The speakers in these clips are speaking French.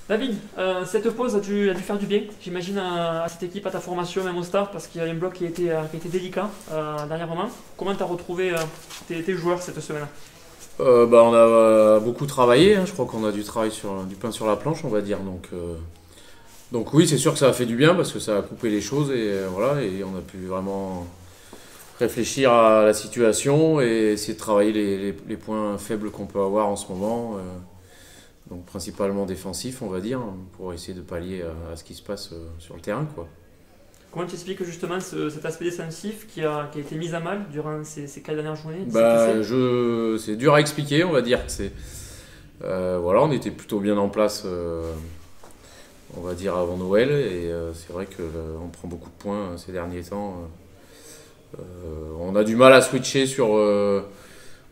David, cette pause a dû faire du bien, j'imagine, à cette équipe, à ta formation, même au staff, parce qu'il y a un bloc qui a été délicat dernièrement. Comment tu as retrouvé tes joueurs cette semaine? On a beaucoup travaillé, hein. Je crois qu'on a du travail du pain sur la planche, on va dire. Donc oui, c'est sûr que ça a fait du bien parce que ça a coupé les choses et voilà, et on a pu vraiment réfléchir à la situation et essayer de travailler les points faibles qu'on peut avoir en ce moment. Donc principalement défensif, on va dire, pour essayer de pallier à ce qui se passe sur le terrain, quoi. Comment tu expliques justement cet aspect défensif qui a été mis à mal durant ces 4 dernières journées, cet Bah, essai? c'est dur à expliquer, on va dire. Voilà, on était plutôt bien en place, on va dire avant Noël, et c'est vrai que on prend beaucoup de points ces derniers temps. On a du mal à switcher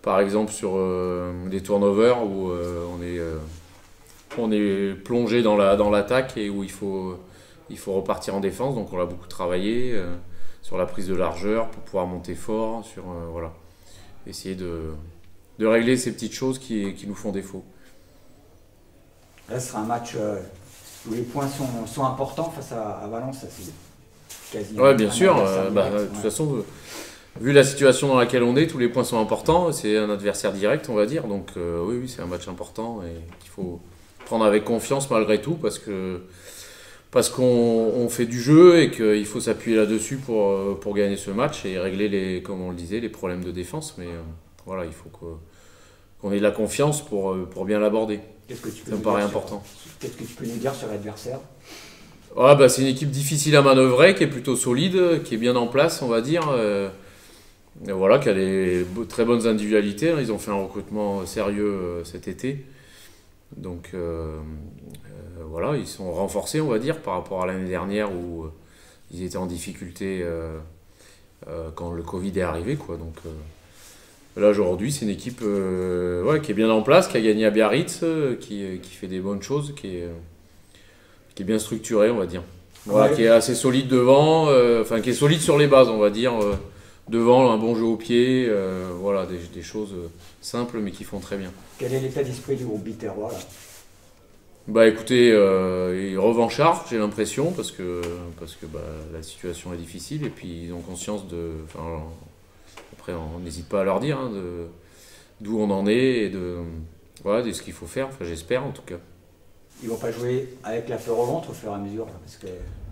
par exemple, sur des turnovers où on est plongé dans l'attaque et où il faut repartir en défense. Donc on a beaucoup travaillé sur la prise de largeur pour pouvoir monter fort, voilà, essayer de régler ces petites choses qui nous font défaut. Là, ce sera un match où les points sont importants face à Valence. Ça, c'est quasi Ouais, bien un sûr. adversaire direct, De toute façon, vu la situation dans laquelle on est, tous les points sont importants. C'est un adversaire direct, on va dire. Donc oui, oui, c'est un match important et qu'il faut prendre avec confiance malgré tout parce qu'on fait du jeu et qu'il faut s'appuyer là-dessus pour gagner ce match et régler comme on le disait, les problèmes de défense. Mais voilà, il faut qu'on ait de la confiance pour bien l'aborder. Qu'est-ce que tu peux Ça me nous paraît dire important. Qu'est-ce que tu peux nous dire sur l'adversaire? C'est une équipe difficile à manœuvrer, qui est plutôt solide, qui est bien en place, on va dire. Et voilà, qui a des très bonnes individualités, hein. Ils ont fait un recrutement sérieux cet été. Donc voilà, ils sont renforcés, on va dire, par rapport à l'année dernière où ils étaient en difficulté quand le Covid est arrivé, quoi. Donc là, aujourd'hui, c'est une équipe ouais, qui est bien en place, qui a gagné à Biarritz, qui fait des bonnes choses, qui est bien structurée, on va dire. Voilà, Ouais. qui est assez solide devant, enfin qui est solide sur les bases, on va dire. Devant, un bon jeu au pied, voilà, des choses simples mais qui font très bien. Quel est l'état d'esprit du groupe Biterrois là? Bah écoutez, ils revanchards, j'ai l'impression, parce que la situation est difficile et puis ils ont conscience enfin, après, on n'hésite pas à leur dire, hein, d'où on en est et voilà, de ce qu'il faut faire. Enfin, j'espère en tout cas. Ils vont pas jouer avec la peur au ventre au fur et à mesure là, parce que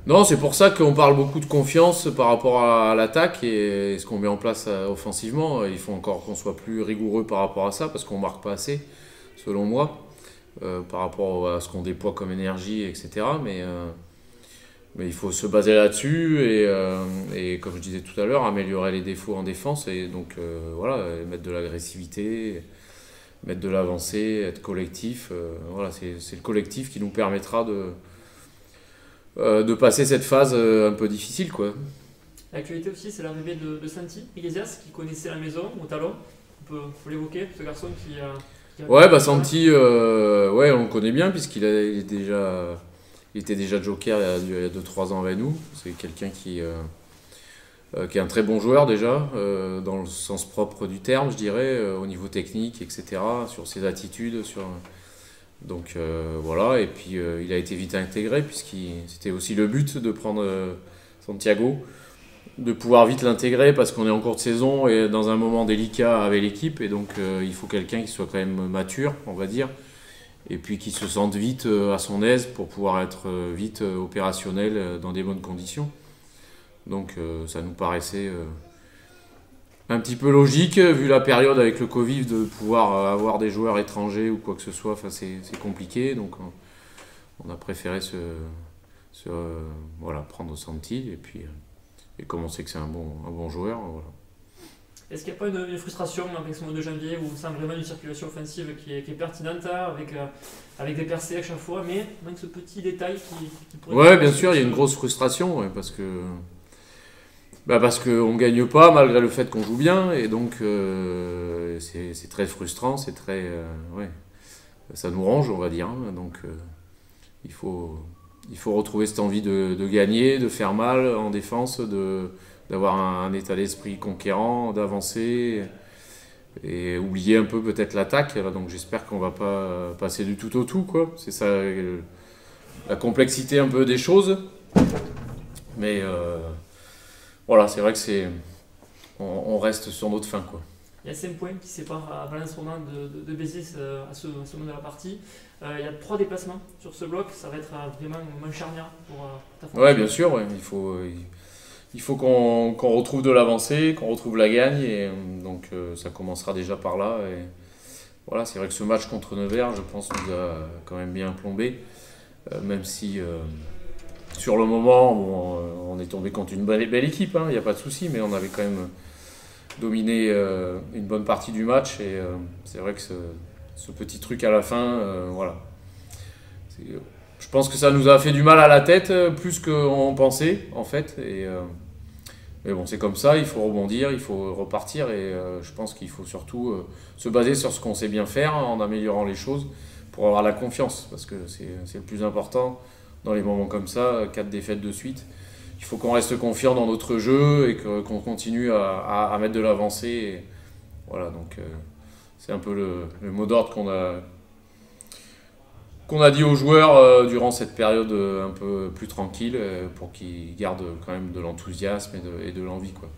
Non, c'est pour ça qu'on parle beaucoup de confiance par rapport à l'attaque et ce qu'on met en place offensivement. Il faut encore qu'on soit plus rigoureux par rapport à ça parce qu'on marque pas assez, selon moi, par rapport à ce qu'on déploie comme énergie, etc. Mais il faut se baser là-dessus et comme je disais tout à l'heure, améliorer les défauts en défense et donc voilà, mettre de l'agressivité, mettre de l'avancée, être collectif. Voilà, c'est le collectif qui nous permettra de passer cette phase un peu difficile, quoi. L'actualité aussi, c'est l'arrivée de Santi Iglesias, qui connaissait la maison au talon. Faut l'évoquer, ce garçon qui Ouais, a- Santi, ouais, on le connaît bien puisqu'il était déjà joker il y a 2-3 ans avec nous. C'est quelqu'un qui est un très bon joueur déjà, dans le sens propre du terme, je dirais, au niveau technique, etc., sur ses attitudes, donc voilà, et puis il a été vite intégré c'était aussi le but de prendre Santiago, de pouvoir vite l'intégrer parce qu'on est en cours de saison et dans un moment délicat avec l'équipe et donc il faut quelqu'un qui soit quand même mature, on va dire, et puis qui se sente vite à son aise pour pouvoir être vite opérationnel dans des bonnes conditions. Donc ça nous paraissait un petit peu logique, vu la période avec le Covid, de pouvoir avoir des joueurs étrangers ou quoi que ce soit. Enfin, c'est compliqué, donc on a préféré voilà, prendre Santi et comme on sait que c'est un bon joueur, voilà. Est-ce qu'il n'y a pas une frustration avec ce mois de janvier où on sent vraiment une circulation offensive qui est pertinente, hein, avec des percées à chaque fois, mais manque ce petit détail qui pourrait Ouais, faire bien la sûr, il y a suite. une grosse frustration, ouais, parce qu'on gagne pas malgré le fait qu'on joue bien, et donc c'est très frustrant, c'est très, ouais, ça nous range, on va dire, hein. Donc il faut, il faut retrouver cette envie de gagner, de faire mal en défense, d'avoir un état d'esprit conquérant, d'avancer et oublier un peu peut-être l'attaque. Donc j'espère qu'on va pas passer du tout au tout, quoi. C'est ça la complexité un peu des choses. Mais voilà, c'est vrai que on reste sur notre fin, quoi. Il y a 5 points qui séparent Valence Roman de Béziers à ce moment de la partie. Il y a 3 déplacements sur ce bloc, ça va être vraiment un moment charnière pour ta formation. Ouais, bien sûr, ouais. Il faut qu'on retrouve de l'avancée, qu'on retrouve la gagne, et donc ça commencera déjà par là. Et voilà, c'est vrai que ce match contre Nevers, je pense, nous a quand même bien plombé, même si sur le moment, bon, on est tombé contre une belle équipe, il n'y a pas de souci, mais on avait quand même dominé une bonne partie du match, et c'est vrai que ce petit truc à la fin, voilà. Je pense que ça nous a fait du mal à la tête, plus qu'on pensait, en fait. Mais bon, c'est comme ça, il faut rebondir, il faut repartir. Et je pense qu'il faut surtout se baser sur ce qu'on sait bien faire, en améliorant les choses, pour avoir la confiance. Parce que c'est le plus important dans les moments comme ça, 4 défaites de suite. Il faut qu'on reste confiant dans notre jeu et qu'on continue à mettre de l'avancée. Et voilà, donc c'est un peu le mot d'ordre qu'on a dit aux joueurs durant cette période un peu plus tranquille, pour qu'ils gardent quand même de l'enthousiasme et de l'envie, quoi.